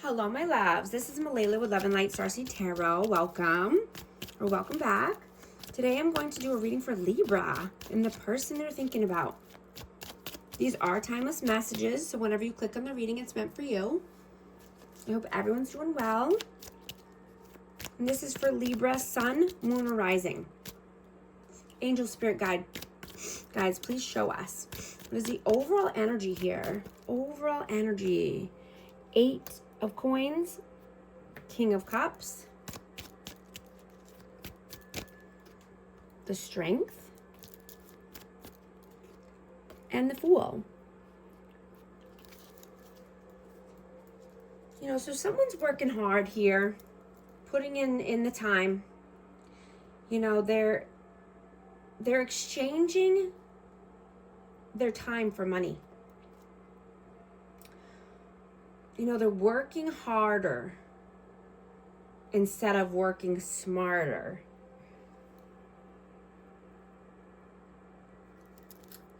Hello, my loves. This is Malayla with Loveandlightstarseed Tarot. Welcome, or welcome back. Today I'm going to do a reading for Libra and the person they're thinking about. These are timeless messages, so whenever you click on the reading, it's meant for you. I hope everyone's doing well. And this is for Libra, Sun, Moon, or Rising. Angel, Spirit, Guide. Guys, please show us. What is the overall energy here? Overall energy. 8 of Coins, King of Cups, the Strength, and the Fool. You know, so someone's working hard here, putting in the time. You know, they're exchanging their time for money. You know, they're working harder instead of working smarter.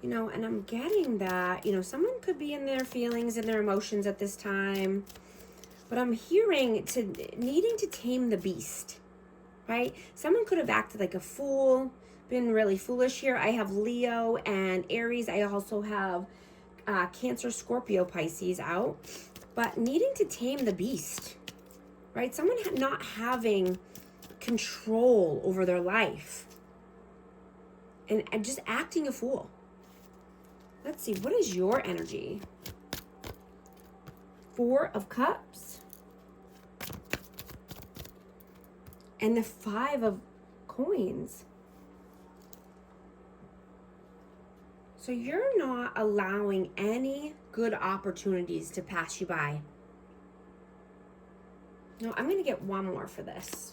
You know, and I'm getting that, you know, someone could be in their feelings and their emotions at this time. But I'm hearing needing to tame the beast, right? Someone could have acted like a fool, been really foolish here. I have Leo and Aries. I also have Cancer, Scorpio, Pisces out. But needing to tame the beast, right? Someone not having control over their life and just acting a fool. Let's see, what is your energy? 4 of Cups and the 5 of Coins. So you're not allowing any good opportunities to pass you by. No, I'm going to get one more for this.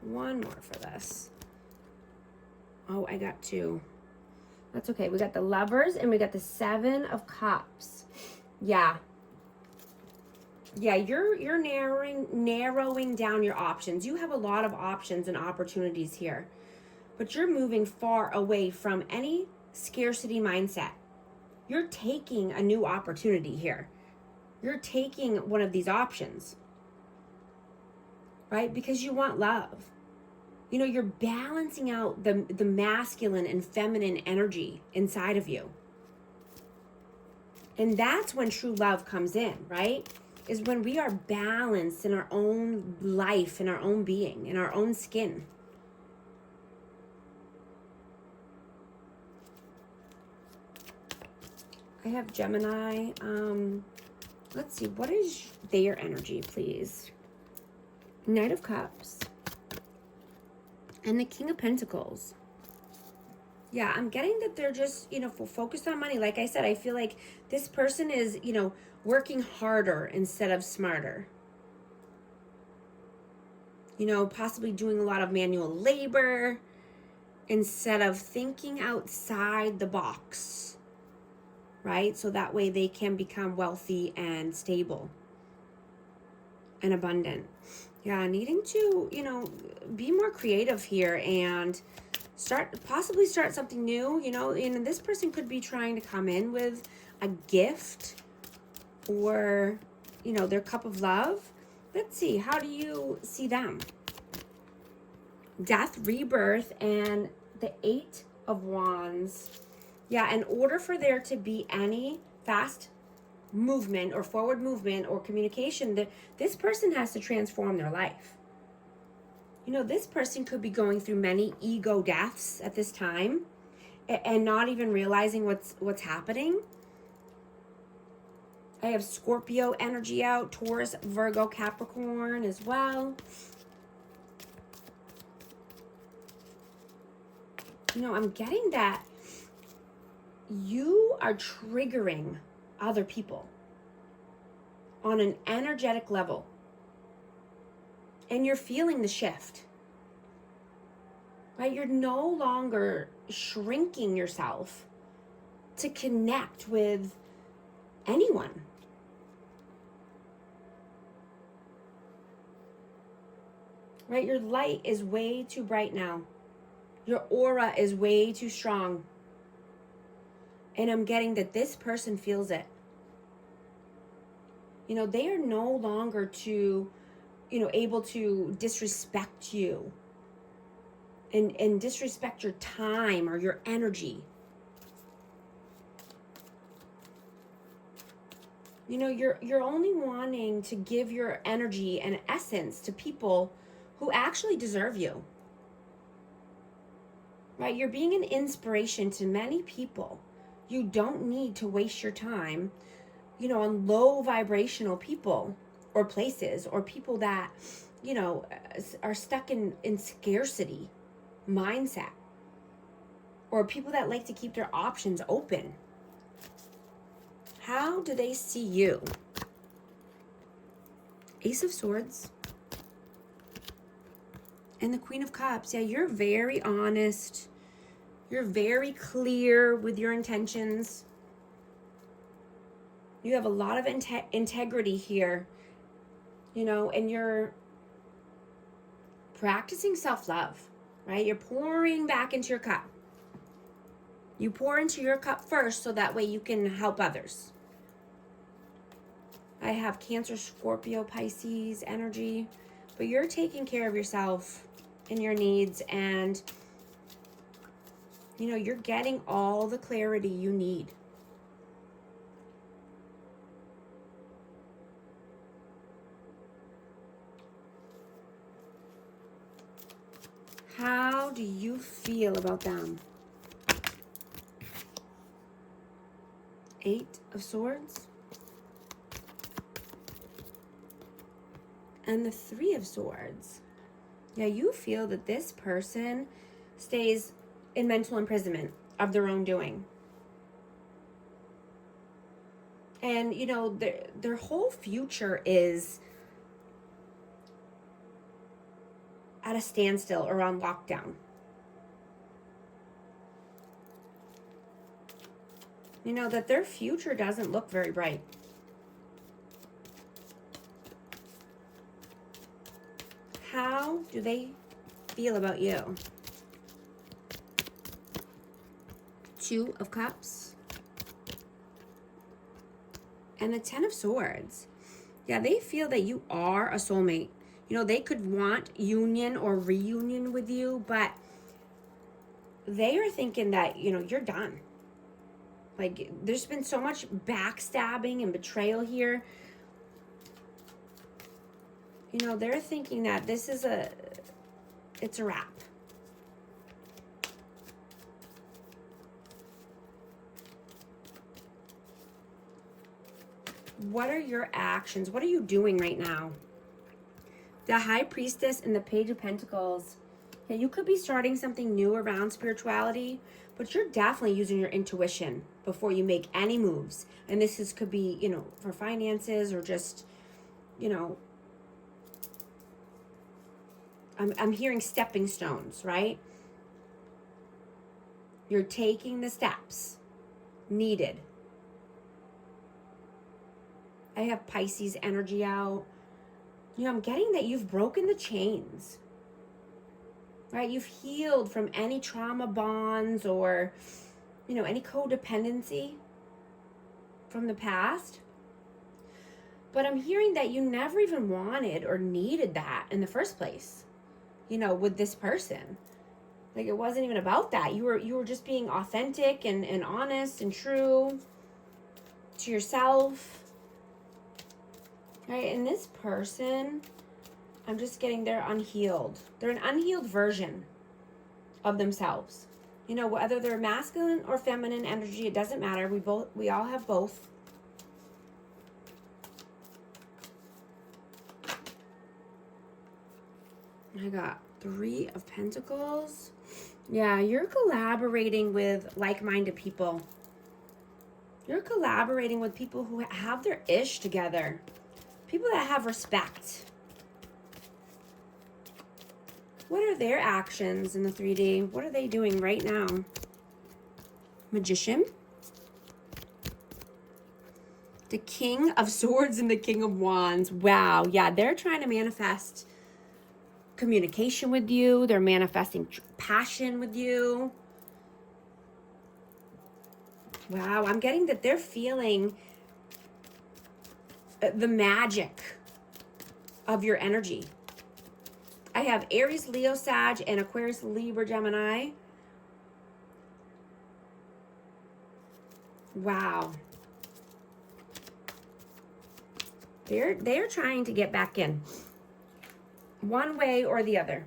One more for this. Oh, I got 2. That's okay. We got the Lovers and we got the 7 of Cups. Yeah. Yeah, you're narrowing down your options. You have a lot of options and opportunities here. But you're moving far away from any scarcity mindset. You're taking a new opportunity here. You're taking one of these options, right? Because you want love. You know, you're balancing out the masculine and feminine energy inside of you. And that's when true love comes in, right? Is when we are balanced in our own life, in our own being, in our own skin. I have Gemini. Let's see, what is their energy, please? Knight of Cups and the King of Pentacles. Yeah, I'm getting that they're just, you know, focused on money. Like I said, I feel like this person is, you know, working harder instead of smarter. You know, possibly doing a lot of manual labor instead of thinking outside the box. Right? So that way they can become wealthy and stable and abundant. Yeah, needing to, you know, be more creative here and possibly start something new, you know, and this person could be trying to come in with a gift or, you know, their cup of love. Let's see, how do you see them? Death, rebirth, and the 8 of Wands. Yeah, in order for there to be any fast movement or forward movement or communication, this person has to transform their life. You know, this person could be going through many ego deaths at this time and not even realizing what's happening. I have Scorpio energy out, Taurus, Virgo, Capricorn as well. You know, I'm getting that you are triggering other people on an energetic level. And you're feeling the shift. Right? You're no longer shrinking yourself to connect with anyone. Right? Your light is way too bright now. Your aura is way too strong. And I'm getting that this person feels it. You know, they are no longer able to disrespect you and disrespect your time or your energy. You know, you're only wanting to give your energy and essence to people who actually deserve you. Right? You're being an inspiration to many people. You don't need to waste your time, you know, on low vibrational people or places or people that, you know, are stuck in scarcity mindset, or people that like to keep their options open. How do they see you? Ace of Swords and the Queen of Cups. Yeah, you're very honest. You're very clear with your intentions. You have a lot of integrity here, you know, and you're practicing self-love, right? You're pouring back into your cup. You pour into your cup first so that way you can help others. I have Cancer, Scorpio, Pisces energy, but you're taking care of yourself and your needs, and you know, you're getting all the clarity you need. How do you feel about them? Eight of Swords and the Three of Swords. Yeah, you feel that this person stays in mental imprisonment of their own doing. And, you know, their whole future is at a standstill or on lockdown. You know, that their future doesn't look very bright. How do they feel about you? Two of Cups and the Ten of Swords. Yeah, they feel that you are a soulmate. You know, they could want union or reunion with you, but they are thinking that, you know, you're done. Like, there's been so much backstabbing and betrayal here. You know, they're thinking that this is it's a wrap. What are your actions? What are you doing right now? The High Priestess and the Page of Pentacles. Yeah, you could be starting something new around spirituality, but you're definitely using your intuition before you make any moves. And could be, you know, for finances or just, you know, I'm hearing stepping stones, right? You're taking the steps needed. I have Pisces energy out. You know, I'm getting that you've broken the chains, right? You've healed from any trauma bonds or, you know, any codependency from the past. But I'm hearing that you never even wanted or needed that in the first place, you know, with this person. Like, it wasn't even about that. You were just being authentic and honest and true to yourself. Right? And this person, I'm just getting they're unhealed. They're an unhealed version of themselves. You know, whether they're masculine or feminine energy, it doesn't matter. We all have both. I got Three of Pentacles. Yeah, you're collaborating with like-minded people. You're collaborating with people who have their ish together. People that have respect. What are their actions in the 3D? What are they doing right now? Magician. The King of Swords and the King of Wands. Wow. Yeah, they're trying to manifest communication with you. They're manifesting passion with you. Wow, I'm getting that they're feeling the magic of your energy. I have Aries, Leo, Sag, and Aquarius, Libra, Gemini. Wow. They're trying to get back in, one way or the other.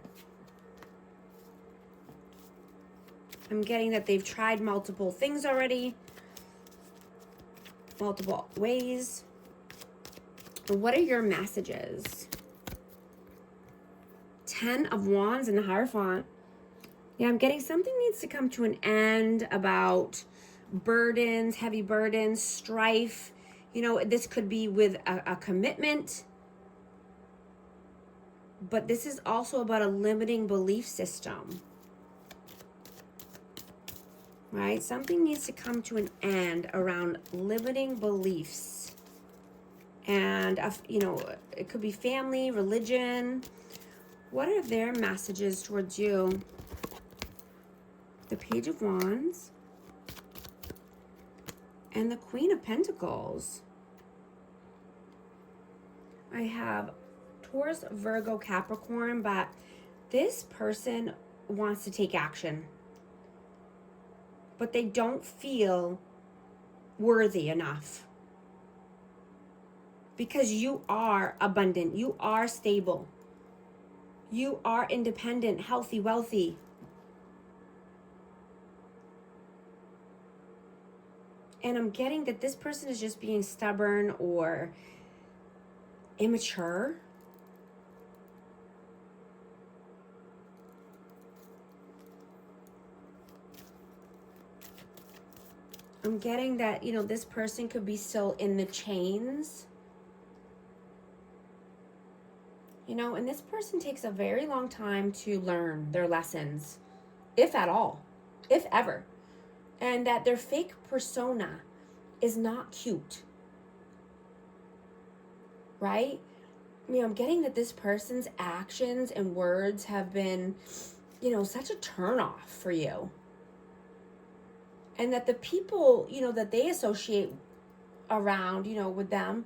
I'm getting that they've tried multiple things already, multiple ways. What are your messages? 10 of Wands in the Hierophant. Yeah, I'm getting something needs to come to an end about burdens, heavy burdens, strife. You know, this could be with a commitment. But this is also about a limiting belief system. Right? Something needs to come to an end around limiting beliefs. And, you know, it could be family, religion. What are their messages towards you? The Page of Wands. And the Queen of Pentacles. I have Taurus, Virgo, Capricorn, but this person wants to take action. But they don't feel worthy enough. Because you are abundant. You are stable. You are independent, healthy, wealthy. And I'm getting that this person is just being stubborn or immature. I'm getting that, you know, this person could be still in the chains. You know, and this person takes a very long time to learn their lessons, if at all, if ever. And that their fake persona is not cute. Right? I mean, I'm getting that this person's actions and words have been, you know, such a turnoff for you. And that the people, you know, that they associate around, you know, with them,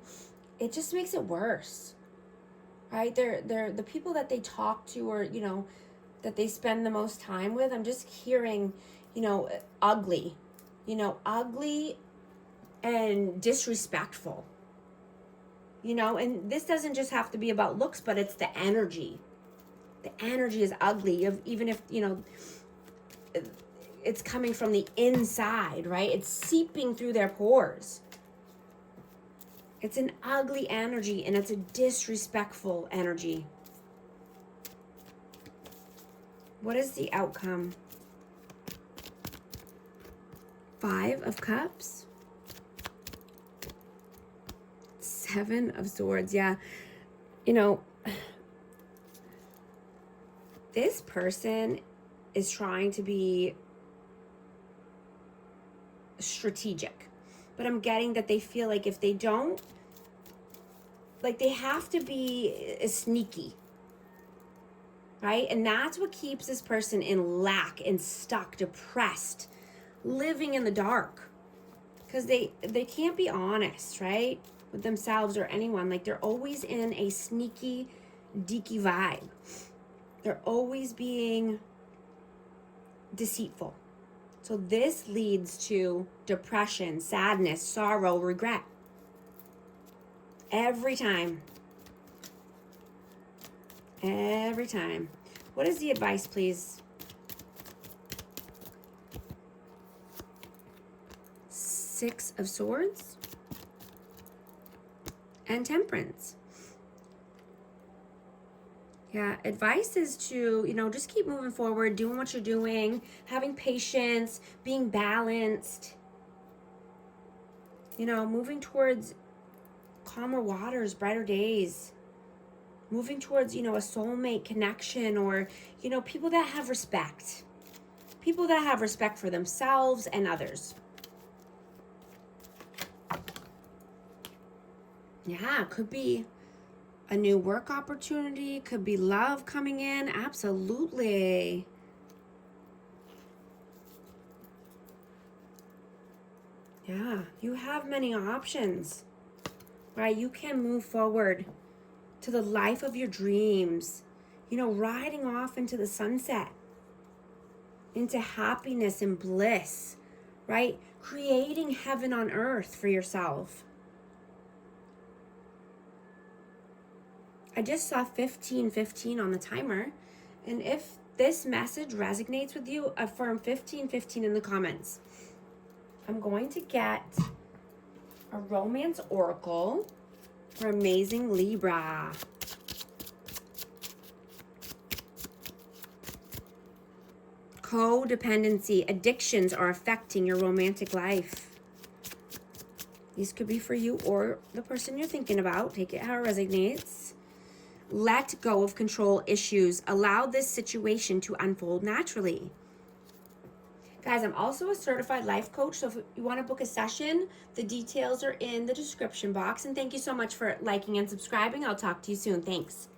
it just makes it worse. Right? They're the people that they talk to, or, you know, that they spend the most time with. I'm just hearing, you know, ugly. You know, ugly and disrespectful. You know, and this doesn't just have to be about looks, but it's the energy. The energy is ugly, even if, you know, it's coming from the inside, right? It's seeping through their pores. It's an ugly energy, and it's a disrespectful energy. What is the outcome? 5 of Cups. 7 of Swords. Yeah. You know, this person is trying to be strategic. But I'm getting that they feel like if they don't, like they have to be sneaky. Right? And that's what keeps this person in lack and stuck, depressed, living in the dark. Because they can't be honest, right? With themselves or anyone. Like they're always in a sneaky, deaky vibe. They're always being deceitful. So this leads to depression, sadness, sorrow, regret. Every time. Every time. What is the advice, please? 6 of Swords. And Temperance. Yeah, advice is to, you know, just keep moving forward, doing what you're doing, having patience, being balanced. You know, moving towards calmer waters, brighter days. Moving towards, you know, a soulmate connection, or, you know, people that have respect. People that have respect for themselves and others. Yeah, could be a new work opportunity, could be love coming in. Absolutely. Yeah, you have many options. right? You can move forward to the life of your dreams, you know, riding off into the sunset, into happiness and bliss, right? Creating heaven on earth for yourself. I just saw 1515 on the timer. And if this message resonates with you, affirm 1515 in the comments. I'm going to get a romance oracle for amazing Libra. Codependency, addictions are affecting your romantic life. These could be for you or the person you're thinking about. Take it how it resonates. Let go of control issues. Allow this situation to unfold naturally. Guys, I'm also a certified life coach, so if you want to book a session, the details are in the description box. And thank you so much for liking and subscribing. I'll talk to you soon. Thanks.